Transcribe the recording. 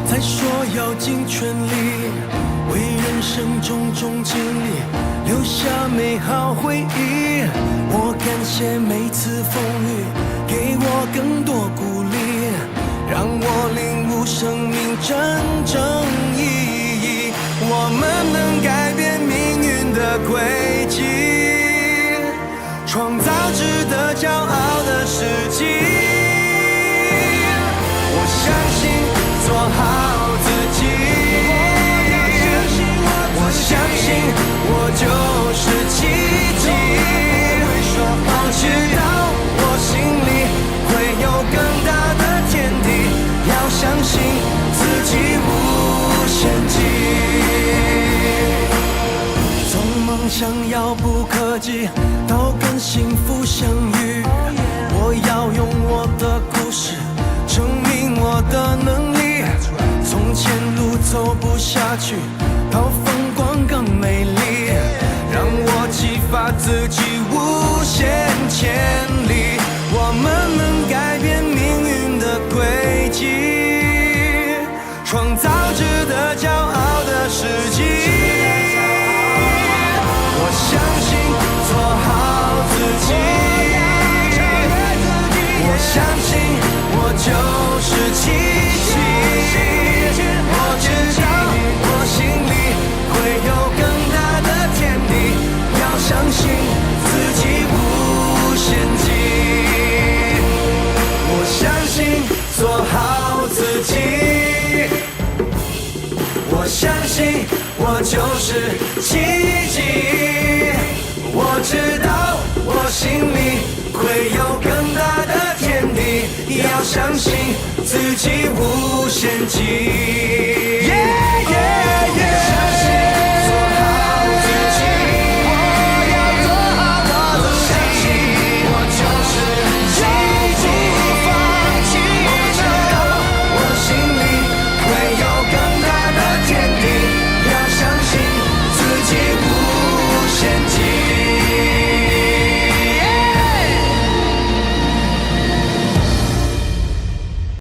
在说要尽全力，为人生种种经历留下美好回忆。我感谢每次风雨，给我更多鼓励，让我领悟生命真正意义。我们能改变命运的轨迹，创造值得骄傲的事迹。我相信做好自己，我相信我就是奇迹。我知道我心里会有更大的天地，要相信自己无限极。从梦想遥不可及到跟幸福相遇，我要用我的故事证明我的能力。从前路走不下去，到风光更美丽，让我激发自己无限潜力。我们能改变命运的轨迹，创造值得骄傲的事迹。我相信做好自己，我相信我就是奇迹。我知道我心里会有更大的天地，要相信自己无限极。我相信做好自己，我相信我就是奇迹。我知道我心里会有更大的天地，要相信自己无限极。